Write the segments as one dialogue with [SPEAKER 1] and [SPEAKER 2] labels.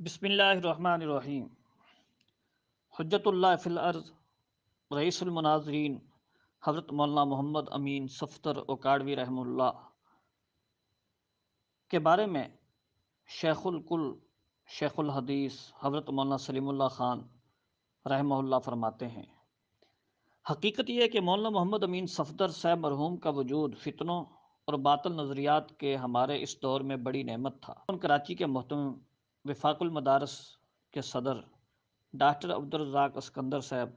[SPEAKER 1] بسم اللہ الرحمن الرحیم۔ حجت اللہ فی الارض رئیس المناظرین حضرت مولانا محمد امین صفدر اوکاڑوی رحمہ اللہ کے بارے میں شیخ الکل شیخ الحدیث حضرت مولانا سلیم اللہ خان رحمہ اللہ فرماتے ہیں، حقیقت یہ ہے کہ مولانا محمد امین صفدر صاحب مرحوم کا وجود فتنوں اور باطل نظریات کے ہمارے اس دور میں بڑی نعمت تھا۔ کراچی کے محترم وفاق المدارس کے صدر ڈاکٹر عبدالرزاق اسکندر صاحب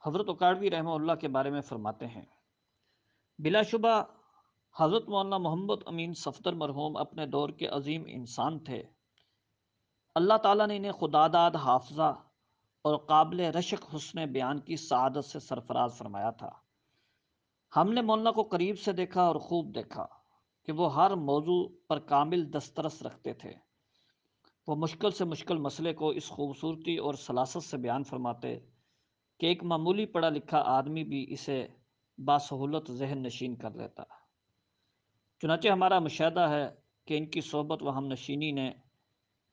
[SPEAKER 1] حضرت اوکاڑوی رحمہ اللہ کے بارے میں فرماتے ہیں، بلا شبہ حضرت مولانا محمد امین صفدر مرحوم اپنے دور کے عظیم انسان تھے۔ اللہ تعالیٰ نے انہیں خداداد حافظہ اور قابل رشک حسن بیان کی سعادت سے سرفراز فرمایا تھا۔ ہم نے مولانا کو قریب سے دیکھا اور خوب دیکھا کہ وہ ہر موضوع پر کامل دسترس رکھتے تھے۔ وہ مشکل سے مشکل مسئلے کو اس خوبصورتی اور سلاست سے بیان فرماتے کہ ایک معمولی پڑھا لکھا آدمی بھی اسے باسہولت ذہن نشین کر لیتا۔ چنانچہ ہمارا مشاہدہ ہے کہ ان کی صحبت و ہم نشینی نے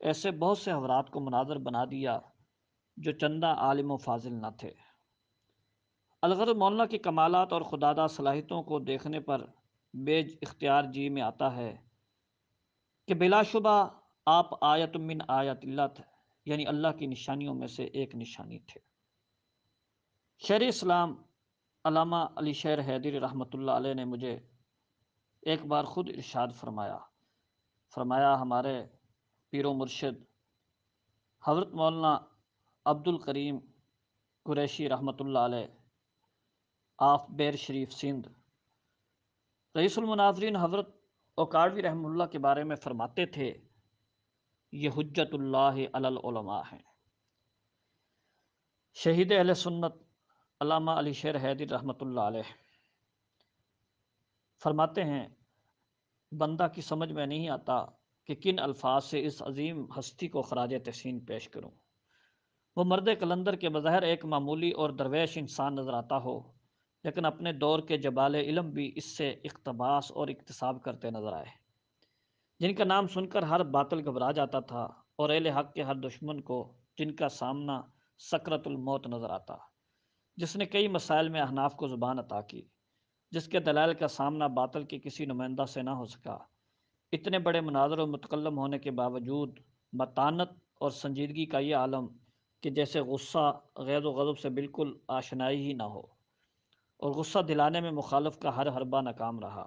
[SPEAKER 1] ایسے بہت سے حضرات کو مناظر بنا دیا جو چندہ عالم و فاضل نہ تھے۔ الغرض مولانا کی کمالات اور خداداد صلاحیتوں کو دیکھنے پر بے اختیار جی میں آتا ہے کہ بلا شبہ آپ آیت من آیات اللہ تھے، یعنی اللہ کی نشانیوں میں سے ایک نشانی تھے۔ شیخ اسلام علامہ علی شیر حیدری رحمۃ اللہ علیہ نے مجھے ایک بار خود ارشاد فرمایا ہمارے پیر و مرشد حضرت مولانا عبد الکریم قریشی رحمۃ اللہ علیہ آف بیر شریف سندھ رئیس المناظرین حضرت اوکاڑوی رحمہ اللہ کے بارے میں فرماتے تھے، یہ حجت اللہ علی العلماء ہیں۔ شہید اہل سنت علامہ علی شیر حیدری رحمۃ اللہ علیہ فرماتے ہیں، بندہ کی سمجھ میں نہیں آتا کہ کن الفاظ سے اس عظیم ہستی کو خراج تحسین پیش کروں۔ وہ مرد کلندر کے بظاہر ایک معمولی اور درویش انسان نظر آتا ہو، لیکن اپنے دور کے جبال علم بھی اس سے اقتباس اور اکتساب کرتے نظر آئے، جن کا نام سن کر ہر باطل گھبرا جاتا تھا اور اہل حق کے ہر دشمن کو جن کا سامنا سکرت الموت نظر آتا، جس نے کئی مسائل میں احناف کو زبان عطا کی، جس کے دلائل کا سامنا باطل کے کسی نمائندہ سے نہ ہو سکا۔ اتنے بڑے مناظر و متکلم ہونے کے باوجود متانت اور سنجیدگی کا یہ عالم کہ جیسے غصہ غیظ و غضب سے بالکل آشنائی ہی نہ ہو، اور غصہ دلانے میں مخالف کا ہر حربہ ناکام رہا،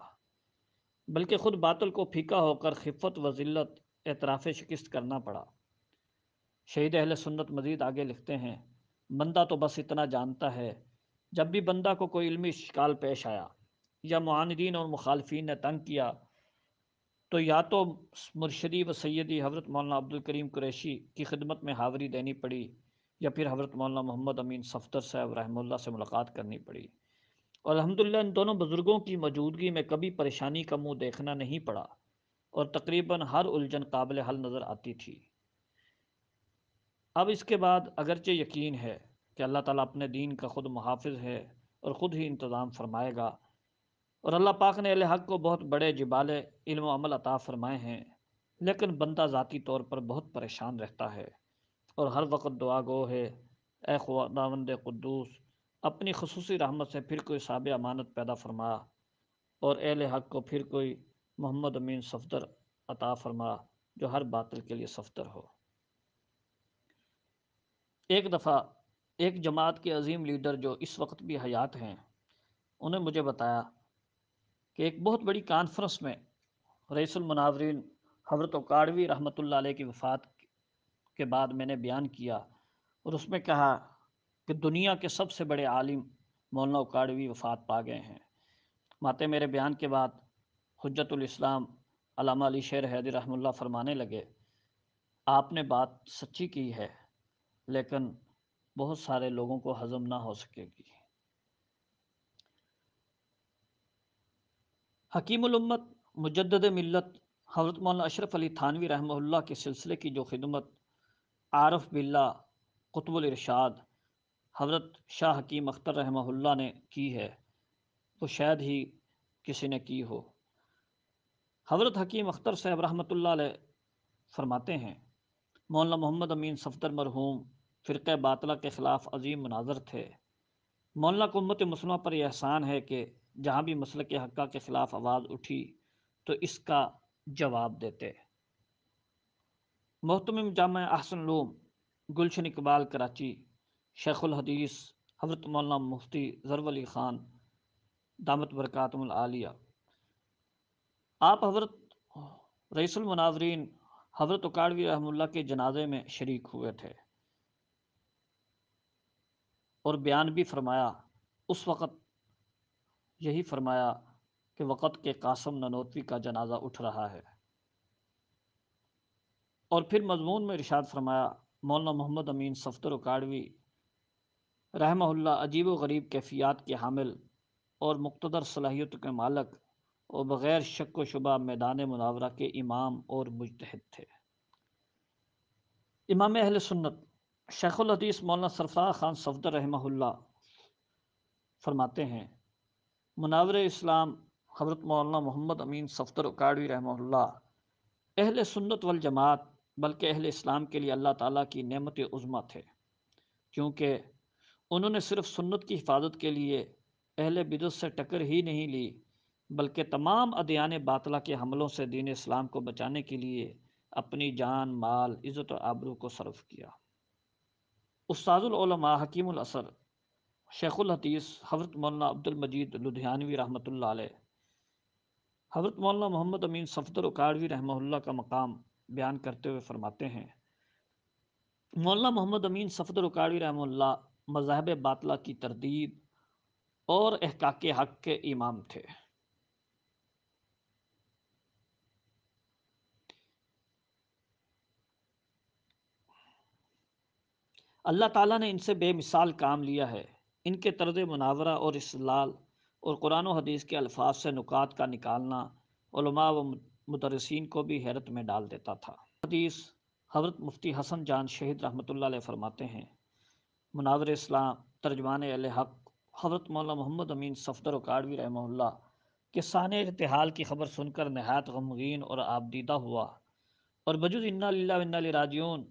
[SPEAKER 1] بلکہ خود باطل کو پھیکا ہو کر خفت و ذلت اعتراف شکست کرنا پڑا۔ شہید اہل سنت مزید آگے لکھتے ہیں، بندہ تو بس اتنا جانتا ہے، جب بھی بندہ کو کوئی علمی اشکال پیش آیا یا معاندین اور مخالفین نے تنگ کیا تو یا تو مرشدی و سیدی حضرت مولانا عبد الکریم قریشی کی خدمت میں حاضری دینی پڑی یا پھر حضرت مولانا محمد امین صفدر صاحب رحمہ اللہ سے ملاقات کرنی پڑی، اور الحمدللہ ان دونوں بزرگوں کی موجودگی میں کبھی پریشانی کا منہ دیکھنا نہیں پڑا اور تقریباً ہر الجھن قابل حل نظر آتی تھی۔ اب اس کے بعد اگرچہ یقین ہے کہ اللہ تعالیٰ اپنے دین کا خود محافظ ہے اور خود ہی انتظام فرمائے گا، اور اللہ پاک نے اہل حق کو بہت بڑے جبال علم و عمل عطا فرمائے ہیں، لیکن بندہ ذاتی طور پر بہت پریشان رہتا ہے اور ہر وقت دعا گو ہے، اے خداوند قدوس اپنی خصوصی رحمت سے پھر کوئی صاحب امانت پیدا فرما اور اہل حق کو پھر کوئی محمد امین صفدر عطا فرما جو ہر باطل کے لیے صفدر ہو۔ ایک دفعہ ایک جماعت کے عظیم لیڈر جو اس وقت بھی حیات ہیں، انہیں مجھے بتایا کہ ایک بہت بڑی کانفرنس میں رئیس المناظرین حضرت اوکاڑوی رحمۃ اللہ علیہ کی وفات کے بعد میں نے بیان کیا، اور اس میں کہا کہ دنیا کے سب سے بڑے عالم مولانا اوکاڑوی وفات پا گئے ہیں۔ ماتے میرے بیان کے بعد حجت الاسلام علامہ علی شیر حیدری رحمہ اللہ فرمانے لگے، آپ نے بات سچی کی ہے، لیکن بہت سارے لوگوں کو ہضم نہ ہو سکے گی۔ حکیم الامت مجدد ملت حضرت مولانا اشرف علی تھانوی رحمہ اللہ کے سلسلے کی جو خدمت عارف باللہ قطب الارشاد حضرت شاہ حکیم اختر رحمہ اللہ نے کی ہے، وہ شاید ہی کسی نے کی ہو۔ حضرت حکیم اختر صاحب رحمۃ اللہ علیہ فرماتے ہیں مولانا محمد امین صفدر مرحوم فرقہ باطلہ کے خلاف عظیم مناظر تھے۔ مولانا کو امت مسلمہ پر یہ احسان ہے کہ جہاں بھی مسلک حقہ کے خلاف آواز اٹھی تو اس کا جواب دیتے۔ محتمم جامع احسن علوم گلشن اقبال کراچی، شیخ الحدیث حضرت مولانا مفتی ظفر علی خان دامت برکاتہم العالیہ، آپ حضرت رئیس المناظرین حضرت اکاڑوی رحمہ اللہ کے جنازے میں شریک ہوئے تھے اور بیان بھی فرمایا۔ اس وقت یہی فرمایا کہ وقت کے قاسم ننوتوی کا جنازہ اٹھ رہا ہے، اور پھر مضمون میں ارشاد فرمایا مولانا محمد امین صفدر اکاڑوی رحمہ اللہ عجیب و غریب کیفیات کے حامل اور مقتدر صلاحیت کے مالک اور بغیر شک و شبہ میدان مناورہ کے امام اور مجتہد تھے۔ امام اہل سنت شیخ الحدیث مولانا سرفراز خان صفدر رحمہ اللہ فرماتے ہیں مناور اسلام حضرت مولانا محمد امین صفدر اکاڑوی رحمہ اللہ اہل سنت والجماعت بلکہ اہل اسلام کے لیے اللہ تعالیٰ کی نعمت عظمیٰ تھے، کیونکہ انہوں نے صرف سنت کی حفاظت کے لیے اہل بدعت سے ٹکر ہی نہیں لی، بلکہ تمام ادیان باطلہ کے حملوں سے دین اسلام کو بچانے کے لیے اپنی جان، مال، عزت و آبرو کو صرف کیا۔ استاذ العلماء حکیم الاثر شیخ الحدیث حضرت مولانا عبد المجید لدھیانوی رحمۃ اللہ علیہ حضرت مولانا محمد امین صفدر اکاڑوی رحمہ اللہ کا مقام بیان کرتے ہوئے فرماتے ہیں مولانا محمد امین صفدر اکاڑوی رحمہ اللہ مذاہب باطلہ کی تردید اور احقاق حق کے امام تھے۔ اللہ تعالیٰ نے ان سے بے مثال کام لیا ہے۔ ان کے طرز مناورہ اور استدلال اور قرآن و حدیث کے الفاظ سے نکات کا نکالنا علماء و مدرسین کو بھی حیرت میں ڈال دیتا تھا۔ حدیث حضرت مفتی حسن جان شہید رحمۃ اللہ علیہ فرماتے ہیں مناور اسلام ترجمان اہل حق حضرت مولانا محمد امین صفدر اکاڑوی رحمہ اللہ کے سانح ارتحال کی خبر سن کر نہایت غمگین اور آبدیدہ ہوا، اور بجز انا للہ و انا الیہ راجعون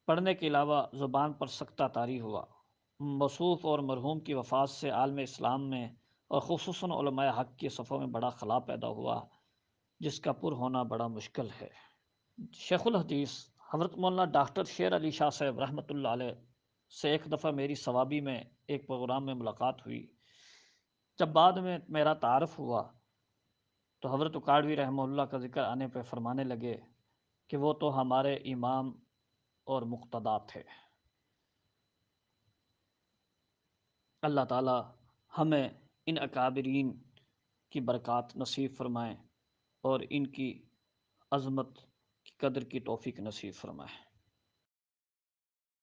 [SPEAKER 1] پڑھنے کے علاوہ زبان پر سکتہ طاری ہوا۔ موصوف اور مرحوم کی وفات سے عالم اسلام میں اور خصوصاً علماء حق کی صفوں میں بڑا خلا پیدا ہوا، جس کا پر ہونا بڑا مشکل ہے۔ شیخ الحدیث حضرت مولانا ڈاکٹر شیر علی شاہ صاحب رحمۃ اللہ علیہ سے ایک دفعہ میری ثوابی میں ایک پروگرام میں ملاقات ہوئی۔ جب بعد میں میرا تعارف ہوا تو حضرت اکاڑوی رحمہ اللہ کا ذکر آنے پہ فرمانے لگے کہ وہ تو ہمارے امام اور مقتدا تھے۔ اللہ تعالی ہمیں ان اکابرین کی برکات نصیب فرمائیں اور ان کی عظمت کی قدر کی توفیق نصیب فرمائیں۔